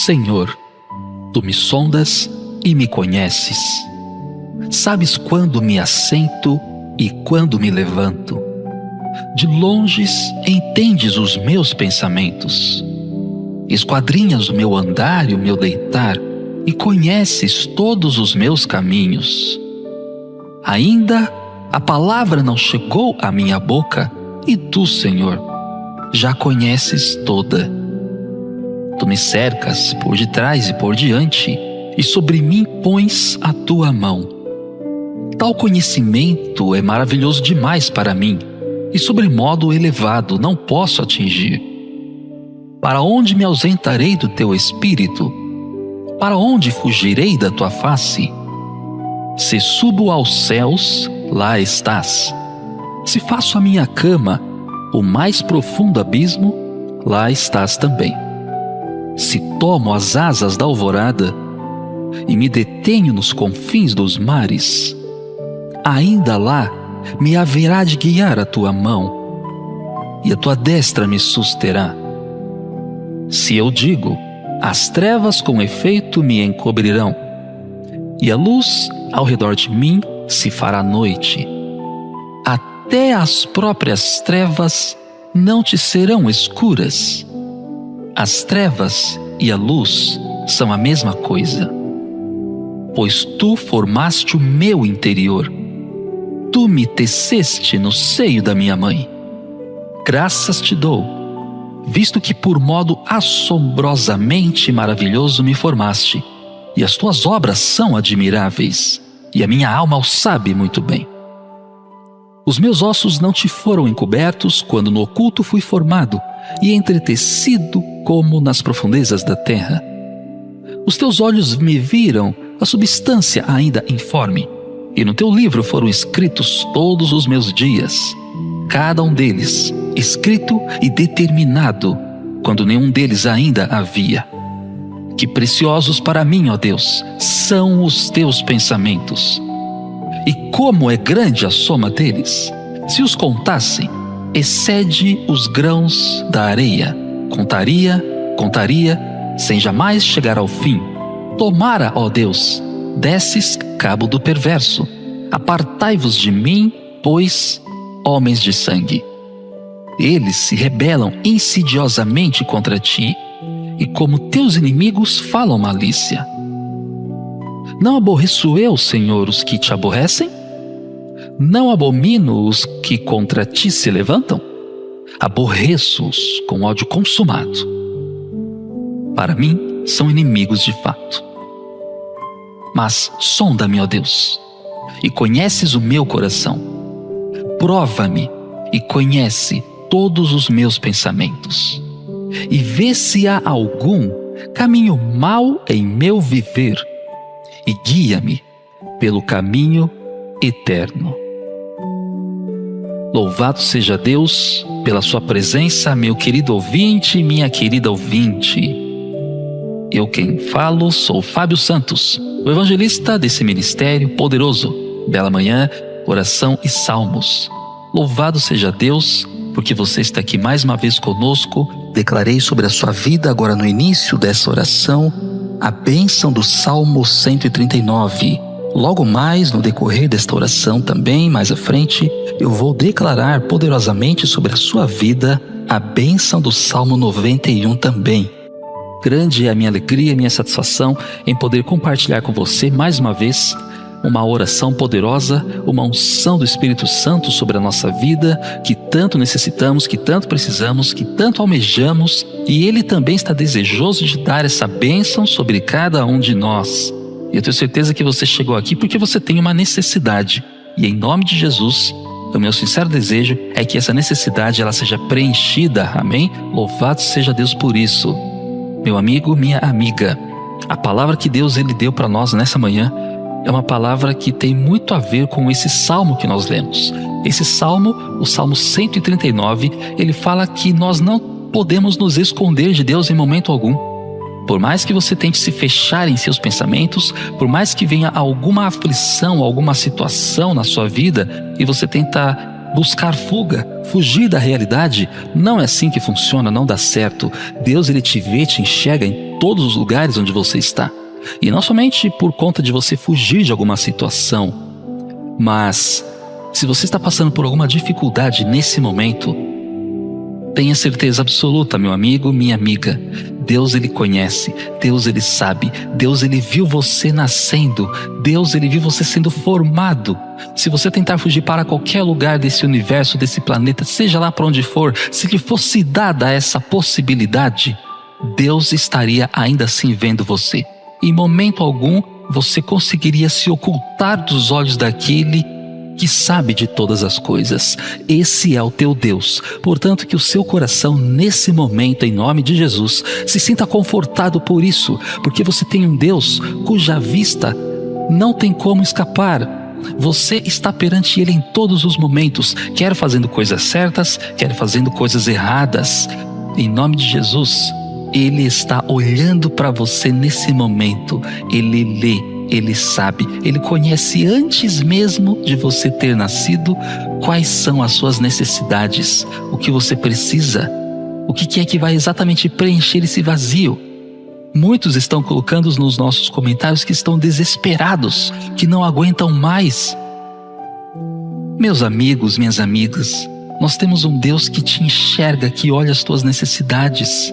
Senhor, Tu me sondas e me conheces. Sabes quando me assento e quando me levanto. De longes entendes os meus pensamentos. Esquadrinhas o meu andar e o meu deitar, e conheces todos os meus caminhos. Ainda a palavra não chegou à minha boca, e Tu, Senhor, já conheces toda. Tu me cercas por detrás e por diante, e sobre mim pões a Tua mão. Tal conhecimento é maravilhoso demais para mim, e sobremodo elevado não posso atingir. Para onde me ausentarei do Teu Espírito? Para onde fugirei da Tua face? Se subo aos céus, lá estás. Se faço a minha cama, o mais profundo abismo, lá estás também. Se tomo as asas da alvorada e me detenho nos confins dos mares, ainda lá me haverá de guiar a Tua mão, e a Tua destra me susterá. Se eu digo, as trevas com efeito me encobrirão, e a luz ao redor de mim se fará noite, até as próprias trevas não te serão escuras. As trevas e a luz são a mesma coisa, pois Tu formaste o meu interior. Tu me teceste no seio da minha mãe. Graças Te dou, visto que por modo assombrosamente maravilhoso me formaste, e as Tuas obras são admiráveis, e a minha alma o sabe muito bem. Os meus ossos não Te foram encobertos quando no oculto fui formado e entretecido como nas profundezas da terra. Os Teus olhos me viram a substância ainda informe, e no Teu livro foram escritos todos os meus dias, cada um deles escrito e determinado, quando nenhum deles ainda havia. Que preciosos para mim, ó Deus, são os Teus pensamentos! E como é grande a soma deles! Se os contasse, excede os grãos da areia. Contaria, sem jamais chegar ao fim. Tomara, ó Deus, desses cabo do perverso. Apartai-vos de mim, pois, homens de sangue. Eles se rebelam insidiosamente contra Ti, e como Teus inimigos falam malícia. Não aborreço eu, Senhor, os que Te aborrecem? Não abomino os que contra Ti se levantam? Aborreço-os com ódio consumado. Para mim, são inimigos de fato. Mas sonda-me, ó Deus, e conheces o meu coração. Prova-me e conhece todos os meus pensamentos. E vê se há algum caminho mau em meu viver, e guia-me pelo caminho eterno. Louvado seja Deus pela sua presença, meu querido ouvinte, minha querida ouvinte. Eu quem falo sou Fábio Santos, o evangelista desse ministério poderoso, Bela Manhã, Oração e Salmos. Louvado seja Deus, porque você está aqui mais uma vez conosco. Declarei sobre a sua vida agora no início dessa oração a bênção do Salmo 139. Logo mais no decorrer desta oração também, mais à frente, eu vou declarar poderosamente sobre a sua vida a bênção do Salmo 91 também. Grande é a minha alegria e minha satisfação em poder compartilhar com você mais uma vez uma oração poderosa, uma unção do Espírito Santo sobre a nossa vida, que tanto necessitamos, que tanto precisamos, que tanto almejamos, e Ele também está desejoso de dar essa bênção sobre cada um de nós. E eu tenho certeza que você chegou aqui porque você tem uma necessidade, e em nome de Jesus, o meu sincero desejo é que essa necessidade ela seja preenchida, amém? Louvado seja Deus por isso. Meu amigo, minha amiga, a palavra que Deus Ele deu para nós nessa manhã é uma palavra que tem muito a ver com esse salmo que nós lemos. Esse salmo, o Salmo 139, ele fala que nós não podemos nos esconder de Deus em momento algum. Por mais que você tente se fechar em seus pensamentos, por mais que venha alguma aflição, alguma situação na sua vida e você tenta buscar fuga, fugir da realidade, não é assim que funciona, não dá certo. Deus ele te vê, te enxerga em todos os lugares onde você está. E não somente por conta de você fugir de alguma situação, mas se você está passando por alguma dificuldade nesse momento, tenha certeza absoluta, meu amigo, minha amiga, Deus ele conhece, Deus ele sabe, Deus ele viu você nascendo, Deus ele viu você sendo formado. Se você tentar fugir para qualquer lugar desse universo, desse planeta, seja lá para onde for, se lhe fosse dada essa possibilidade, Deus estaria ainda assim vendo você. Em momento algum você conseguiria se ocultar dos olhos daquele que sabe de todas as coisas. Esse é o teu Deus. Portanto, que o seu coração nesse momento, em nome de Jesus, se sinta confortado por isso, porque você tem um Deus cuja vista não tem como escapar. Você está perante Ele em todos os momentos, quer fazendo coisas certas, quer fazendo coisas erradas. Em nome de Jesus, Ele está olhando para você nesse momento. Ele lê, Ele sabe, Ele conhece antes mesmo de você ter nascido quais são as suas necessidades, o que você precisa, o que é que vai exatamente preencher esse vazio. Muitos estão colocando nos nossos comentários que estão desesperados, que não aguentam mais. Meus amigos, minhas amigas, nós temos um Deus que te enxerga, que olha as tuas necessidades,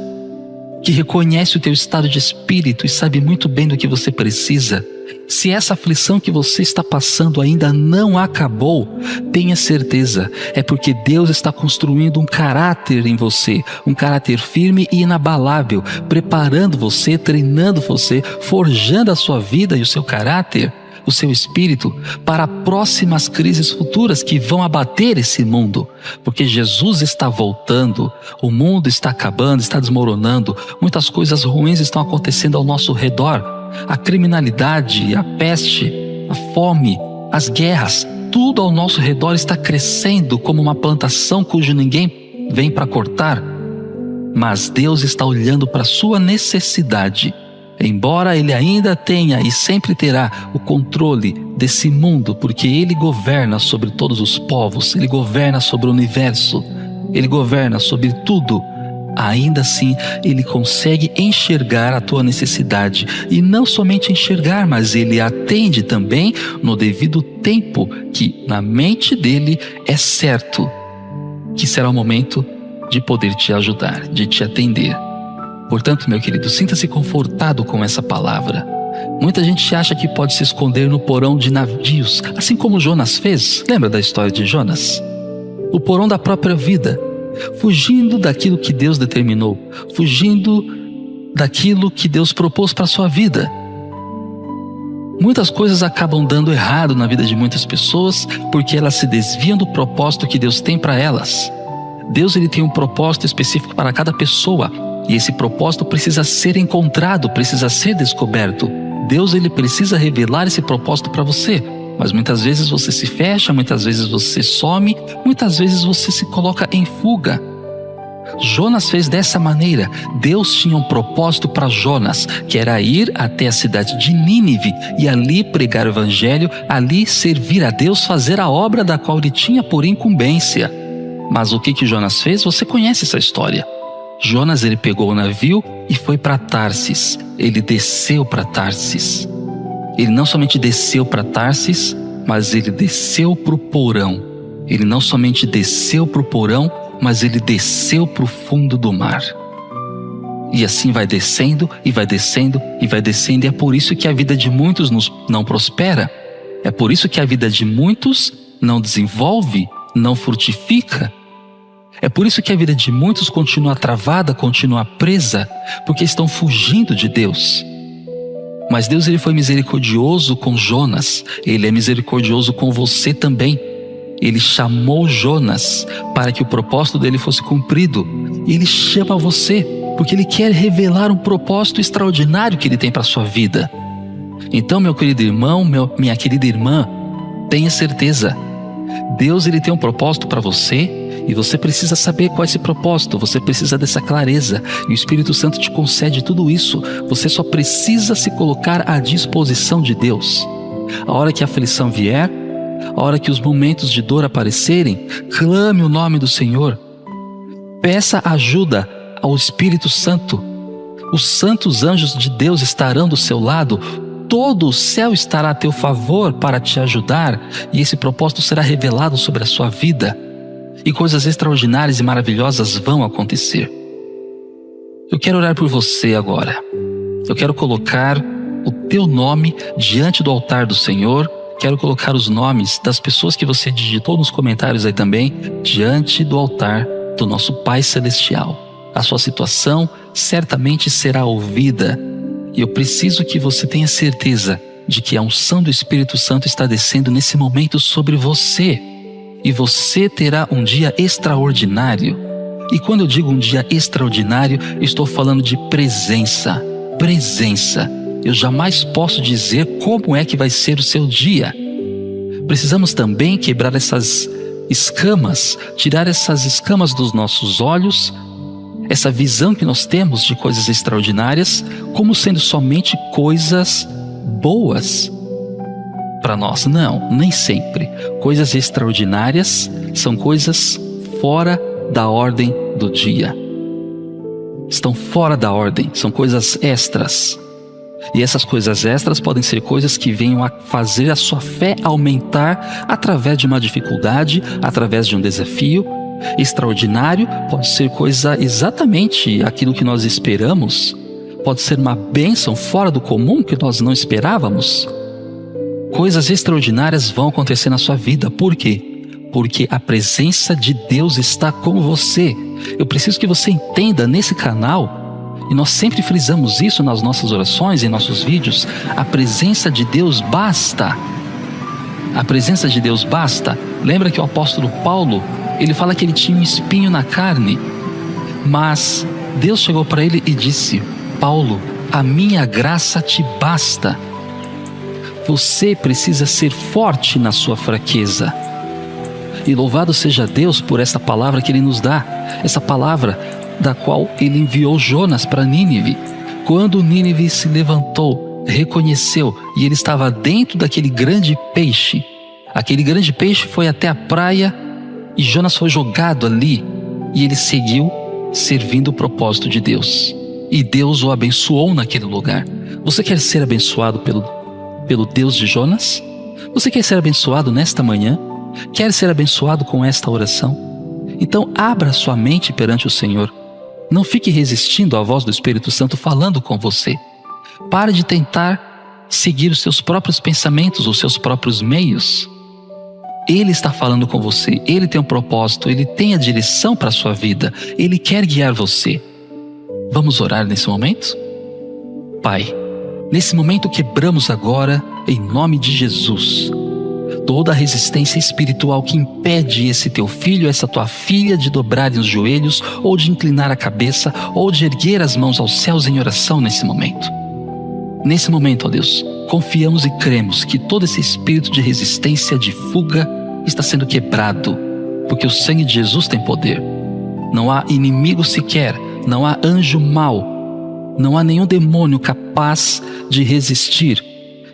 que reconhece o teu estado de espírito e sabe muito bem do que você precisa. Se essa aflição que você está passando ainda não acabou, tenha certeza, é porque Deus está construindo um caráter em você, um caráter firme e inabalável, preparando você, treinando você, forjando a sua vida e o seu caráter, o seu espírito, para próximas crises futuras que vão abater esse mundo, porque Jesus está voltando, o mundo está acabando, está desmoronando, muitas coisas ruins estão acontecendo ao nosso redor. A criminalidade, a peste, a fome, as guerras, tudo ao nosso redor está crescendo como uma plantação cujo ninguém vem para cortar. Mas Deus está olhando para a sua necessidade. Embora Ele ainda tenha e sempre terá o controle desse mundo, porque Ele governa sobre todos os povos, Ele governa sobre o universo, Ele governa sobre tudo, ainda assim Ele consegue enxergar a tua necessidade, e não somente enxergar, mas Ele atende também no devido tempo, que na mente dele é certo que será o momento de poder te ajudar, de te atender. Portanto, meu querido, sinta-se confortado com essa palavra. Muita gente acha que pode se esconder no porão de navios, assim como Jonas fez. Lembra da história de Jonas? O porão da própria vida, fugindo daquilo que Deus determinou, fugindo daquilo que Deus propôs para a sua vida. Muitas coisas acabam dando errado na vida de muitas pessoas porque elas se desviam do propósito que Deus tem para elas. Deus ele tem um propósito específico para cada pessoa, e esse propósito precisa ser encontrado, precisa ser descoberto. Deus ele precisa revelar esse propósito para você, mas muitas vezes você se fecha, muitas vezes você some, muitas vezes você se coloca em fuga. Jonas fez dessa maneira. Deus tinha um propósito para Jonas, que era ir até a cidade de Nínive e ali pregar o evangelho, ali servir a Deus, fazer a obra da qual ele tinha por incumbência. Mas o que Jonas fez? Você conhece essa história. Jonas ele pegou o navio e foi para Tarsis. Ele desceu para Tarsis. Ele não somente desceu para Tarsis, mas ele desceu para o porão. Ele não somente desceu para o porão, mas ele desceu para o fundo do mar. E assim vai descendo, e vai descendo, e vai descendo. E é por isso que a vida de muitos não prospera. É por isso que a vida de muitos não desenvolve, não frutifica. É por isso que a vida de muitos continua travada, continua presa, porque estão fugindo de Deus. Mas Deus ele foi misericordioso com Jonas, Ele é misericordioso com você também. Ele chamou Jonas para que o propósito dele fosse cumprido. E Ele chama você, porque Ele quer revelar um propósito extraordinário que Ele tem para a sua vida. Então, meu querido irmão, minha querida irmã, tenha certeza, Deus ele tem um propósito para você, e você precisa saber qual é esse propósito, você precisa dessa clareza, e o Espírito Santo te concede tudo isso. Você só precisa se colocar à disposição de Deus. A hora que a aflição vier, a hora que os momentos de dor aparecerem, clame o nome do Senhor. Peça ajuda ao Espírito Santo. Os santos anjos de Deus estarão do seu lado, todo o céu estará a teu favor para te ajudar, e esse propósito será revelado sobre a sua vida, e coisas extraordinárias e maravilhosas vão acontecer. Eu quero orar por você agora. Eu quero colocar o teu nome diante do altar do Senhor. Quero colocar os nomes das pessoas que você digitou nos comentários aí também, diante do altar do nosso Pai Celestial. A sua situação certamente será ouvida. E eu preciso que você tenha certeza de que a unção do Espírito Santo está descendo nesse momento sobre você. E você terá um dia extraordinário. E quando eu digo um dia extraordinário, estou falando de presença. Presença. Eu jamais posso dizer como é que vai ser o seu dia. Precisamos também quebrar essas escamas, tirar essas escamas dos nossos olhos, essa visão que nós temos de coisas extraordinárias, como sendo somente coisas boas para nós. Não, nem sempre. Coisas extraordinárias são coisas fora da ordem do dia. Estão fora da ordem, são coisas extras. E essas coisas extras podem ser coisas que venham a fazer a sua fé aumentar através de uma dificuldade, através de um desafio. Extraordinário pode ser coisa exatamente aquilo que nós esperamos. Pode ser uma bênção fora do comum que nós não esperávamos. Coisas extraordinárias vão acontecer na sua vida. Por quê? Porque a presença de Deus está com você. Eu preciso que você entenda nesse canal, e nós sempre frisamos isso nas nossas orações, em nossos vídeos, a presença de Deus basta. A presença de Deus basta. Lembra que o apóstolo Paulo, ele fala que ele tinha um espinho na carne, mas Deus chegou para ele e disse: Paulo, a minha graça te basta. Você precisa ser forte na sua fraqueza. E louvado seja Deus por essa palavra que Ele nos dá, essa palavra da qual Ele enviou Jonas para Nínive. Quando Nínive se levantou, reconheceu, e ele estava dentro daquele grande peixe. Aquele grande peixe foi até a praia e Jonas foi jogado ali, e ele seguiu servindo o propósito de Deus. E Deus o abençoou naquele lugar. Você quer ser abençoado pelo Deus de Jonas? Você quer ser abençoado nesta manhã? Quer ser abençoado com esta oração? Então abra sua mente perante o Senhor. Não fique resistindo à voz do Espírito Santo falando com você. Pare de tentar seguir os seus próprios pensamentos, os seus próprios meios. Ele está falando com você, Ele tem um propósito, Ele tem a direção para a sua vida, Ele quer guiar você. Vamos orar nesse momento? Pai, nesse momento quebramos agora, em nome de Jesus, toda a resistência espiritual que impede esse teu filho, essa tua filha de dobrarem os joelhos, ou de inclinar a cabeça, ou de erguer as mãos aos céus em oração nesse momento. Nesse momento, ó Deus, confiamos e cremos que todo esse espírito de resistência, de fuga, está sendo quebrado, porque o sangue de Jesus tem poder. Não há inimigo sequer, não há anjo mau, não há nenhum demônio capaz de resistir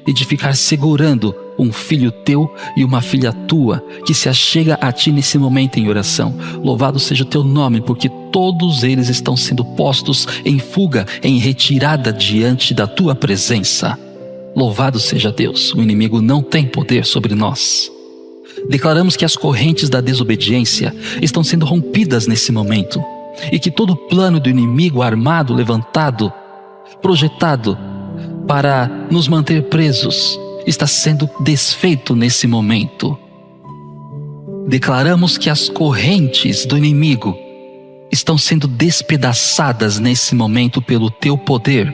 e de ficar segurando um filho teu e uma filha tua que se achega a ti nesse momento em oração. Louvado seja o teu nome, porque todos eles estão sendo postos em fuga, em retirada diante da tua presença. Louvado seja Deus, o inimigo não tem poder sobre nós. Declaramos que as correntes da desobediência estão sendo rompidas nesse momento, e que todo plano do inimigo armado, levantado, projetado para nos manter presos, está sendo desfeito nesse momento. Declaramos que as correntes do inimigo estão sendo despedaçadas nesse momento pelo teu poder.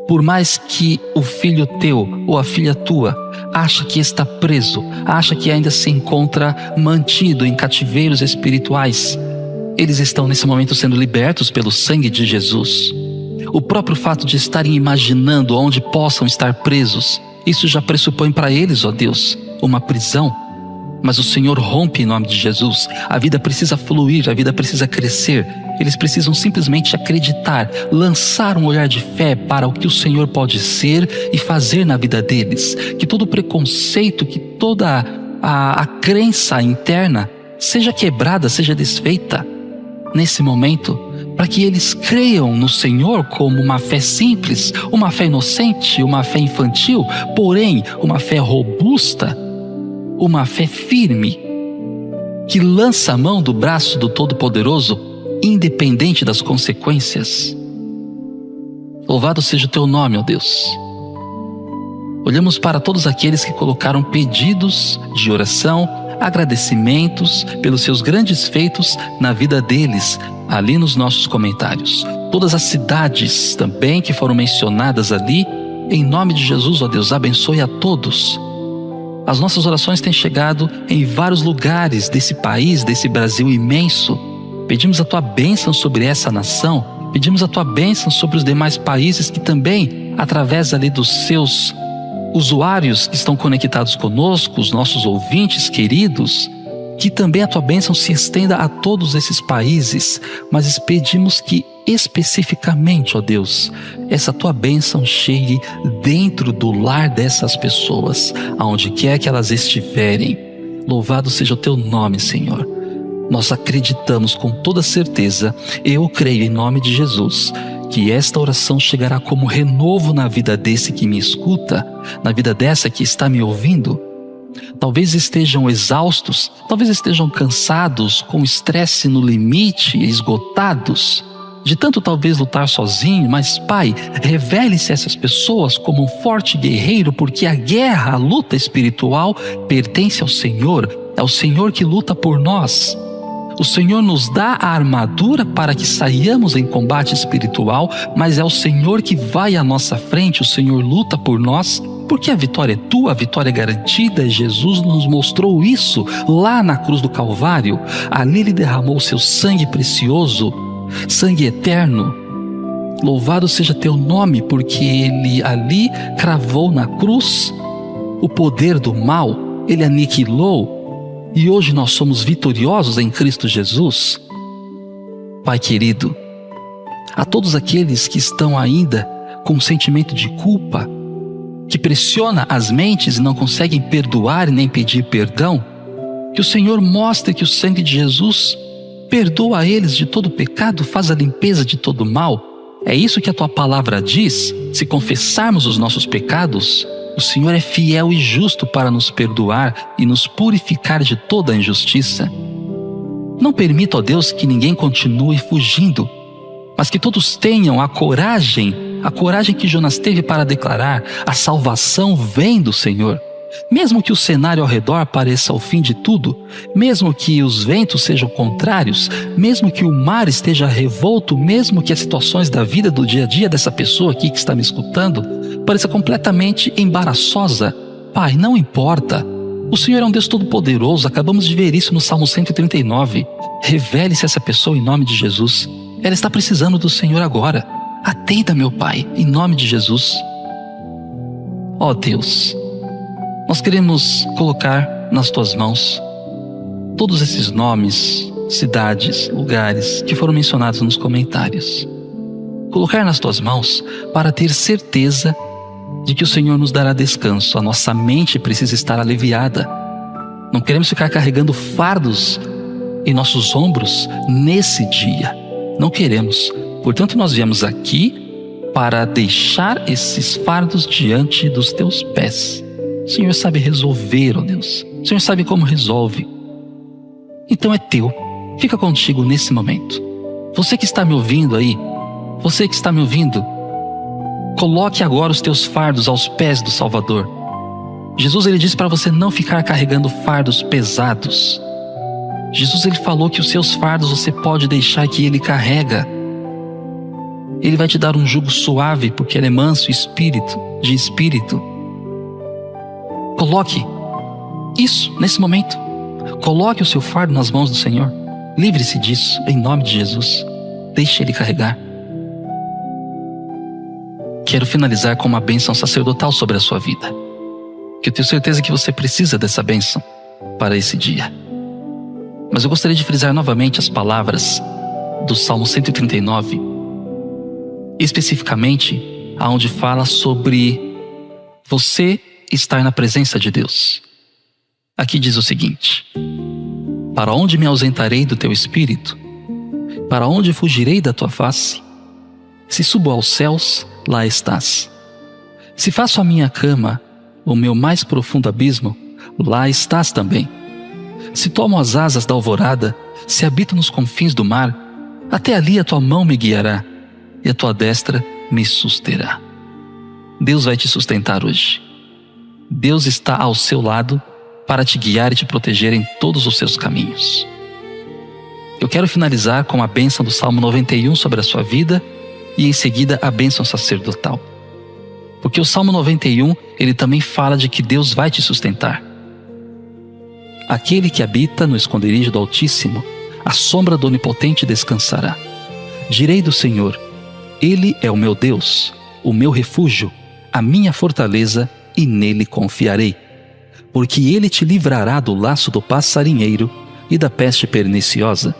Por mais que o filho teu ou a filha tua acha que está preso, acha que ainda se encontra mantido em cativeiros espirituais, eles estão nesse momento sendo libertos pelo sangue de Jesus. O próprio fato de estarem imaginando onde possam estar presos, isso já pressupõe para eles, ó Deus, uma prisão. Mas o Senhor rompe em nome de Jesus. A vida precisa fluir, a vida precisa crescer. Eles precisam simplesmente acreditar, lançar um olhar de fé para o que o Senhor pode ser e fazer na vida deles. Que todo preconceito, que toda a crença interna seja quebrada, seja desfeita nesse momento, para que eles creiam no Senhor como uma fé simples, uma fé inocente, uma fé infantil, porém uma fé robusta, uma fé firme, que lança a mão do braço do Todo-Poderoso, independente das consequências. Louvado seja o teu nome, ó Deus. Olhamos para todos aqueles que colocaram pedidos de oração, agradecimentos pelos seus grandes feitos na vida deles, ali nos nossos comentários. Todas as cidades também que foram mencionadas ali, em nome de Jesus, ó Deus, abençoe a todos. As nossas orações têm chegado em vários lugares desse país, desse Brasil imenso. Pedimos a tua bênção sobre essa nação, pedimos a tua bênção sobre os demais países que também, através ali dos seus usuários que estão conectados conosco, os nossos ouvintes queridos, que também a tua bênção se estenda a todos esses países, mas pedimos que especificamente, ó Deus, essa tua bênção chegue dentro do lar dessas pessoas, aonde quer que elas estiverem. Louvado seja o teu nome, Senhor. Nós acreditamos com toda certeza, eu creio em nome de Jesus, que esta oração chegará como renovo na vida desse que me escuta, na vida dessa que está me ouvindo. Talvez estejam exaustos, talvez estejam cansados, com estresse no limite, esgotados, de tanto talvez lutar sozinho, mas Pai, revele-se a essas pessoas como um forte guerreiro, porque a guerra, a luta espiritual pertence ao Senhor, é o Senhor que luta por nós. O Senhor nos dá a armadura para que saiamos em combate espiritual, mas é o Senhor que vai à nossa frente, o Senhor luta por nós, porque a vitória é tua, a vitória é garantida. Jesus nos mostrou isso lá na cruz do Calvário. Ali Ele derramou o seu sangue precioso, sangue eterno. Louvado seja teu nome, porque Ele ali cravou na cruz o poder do mal, Ele aniquilou. E hoje nós somos vitoriosos em Cristo Jesus. Pai querido, a todos aqueles que estão ainda com um sentimento de culpa, que pressiona as mentes e não conseguem perdoar e nem pedir perdão, que o Senhor mostre que o sangue de Jesus perdoa eles de todo pecado, faz a limpeza de todo mal. É isso que a tua palavra diz. Se confessarmos os nossos pecados, o Senhor é fiel e justo para nos perdoar e nos purificar de toda a injustiça. Não permita, ó Deus, que ninguém continue fugindo, mas que todos tenham a coragem que Jonas teve para declarar: a salvação vem do Senhor. Mesmo que o cenário ao redor pareça o fim de tudo, mesmo que os ventos sejam contrários, mesmo que o mar esteja revolto, mesmo que as situações da vida do dia a dia dessa pessoa aqui que está me escutando pareça completamente embaraçosa, Pai, não importa. O Senhor é um Deus todo-poderoso, acabamos de ver isso no Salmo 139. Revele-se a essa pessoa em nome de Jesus. Ela está precisando do Senhor agora. Atenda, meu Pai, em nome de Jesus. Ó Deus, nós queremos colocar nas tuas mãos todos esses nomes, cidades, lugares que foram mencionados nos comentários. Colocar nas tuas mãos para ter certeza de que o Senhor nos dará descanso. A nossa mente precisa estar aliviada. Não queremos ficar carregando fardos em nossos ombros nesse dia. Não queremos. Portanto, nós viemos aqui para deixar esses fardos diante dos teus pés. O Senhor sabe resolver, ó Deus. O Senhor sabe como resolve. Então é teu. Fica contigo nesse momento. Você que está me ouvindo aí, você que está me ouvindo, coloque agora os teus fardos aos pés do Salvador. Jesus, ele disse para você não ficar carregando fardos pesados. Jesus, ele falou que os seus fardos você pode deixar que ele carrega. Ele vai te dar um jugo suave, porque ele é manso de espírito. Coloque isso nesse momento. Coloque o seu fardo nas mãos do Senhor. Livre-se disso, em nome de Jesus. Deixe ele carregar. Quero finalizar com uma bênção sacerdotal sobre a sua vida, que eu tenho certeza que você precisa dessa bênção para esse dia. Mas eu gostaria de frisar novamente as palavras do Salmo 139, especificamente aonde fala sobre você estar na presença de Deus. Aqui diz o seguinte: para onde me ausentarei do teu espírito? para onde fugirei da tua face? Se subo aos céus, lá estás. Se faço a minha cama, o meu mais profundo abismo, lá estás também. Se tomo as asas da alvorada, se habito nos confins do mar, até ali a tua mão me guiará e a tua destra me susterá. Deus vai te sustentar hoje. Deus está ao seu lado para te guiar e te proteger em todos os seus caminhos. Eu quero finalizar com a bênção do Salmo 91 sobre a sua vida e em seguida a bênção sacerdotal. Porque o Salmo 91, ele também fala de que Deus vai te sustentar. Aquele que habita no esconderijo do Altíssimo, à sombra do Onipotente descansará. Direi do Senhor, Ele é o meu Deus, o meu refúgio, a minha fortaleza, e nele confiarei. Porque Ele te livrará do laço do passarinheiro e da peste perniciosa.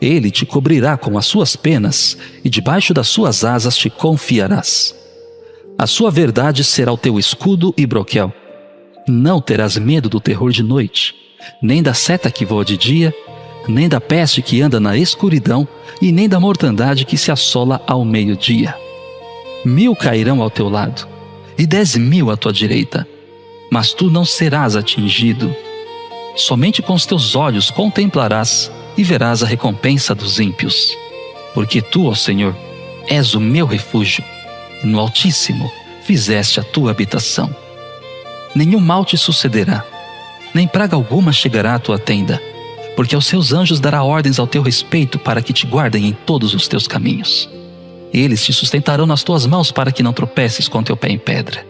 Ele te cobrirá com as suas penas, e debaixo das suas asas te confiarás. A sua verdade será o teu escudo e broquel. Não terás medo do terror de noite, nem da seta que voa de dia, nem da peste que anda na escuridão, e nem da mortandade que se assola ao meio-dia. 1000 cairão ao teu lado, e 10.000 à tua direita, mas tu não serás atingido. Somente com os teus olhos contemplarás e verás a recompensa dos ímpios. Porque tu, ó Senhor, és o meu refúgio, e no Altíssimo fizeste a tua habitação. Nenhum mal te sucederá, nem praga alguma chegará à tua tenda, porque aos seus anjos dará ordens ao teu respeito para que te guardem em todos os teus caminhos. Eles te sustentarão nas tuas mãos para que não tropeces com teu pé em pedra.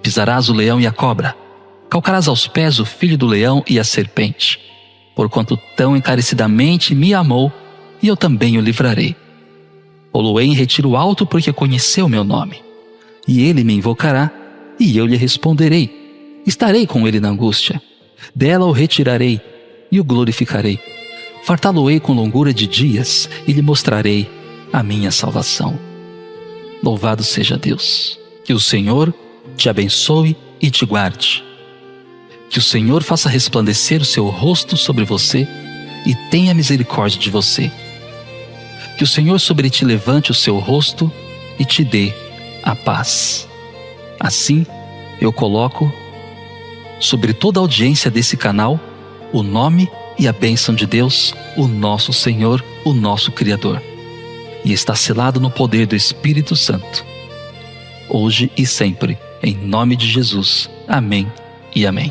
Pisarás o leão e a cobra, calcarás aos pés o filho do leão e a serpente. Porquanto tão encarecidamente me amou, e eu também o livrarei. Pô-lo-ei em retiro alto, porque conheceu meu nome. E ele me invocará, e eu lhe responderei. Estarei com ele na angústia. Dela o retirarei, e o glorificarei. Fartá-lo-ei com longura de dias, e lhe mostrarei a minha salvação. Louvado seja Deus. Que o Senhor te abençoe e te guarde. Que o Senhor faça resplandecer o seu rosto sobre você e tenha misericórdia de você. Que o Senhor sobre ti levante o seu rosto e te dê a paz. Assim, eu coloco sobre toda a audiência desse canal o nome e a bênção de Deus, o nosso Senhor, o nosso Criador. E está selado no poder do Espírito Santo, hoje e sempre, em nome de Jesus. Amém e amém.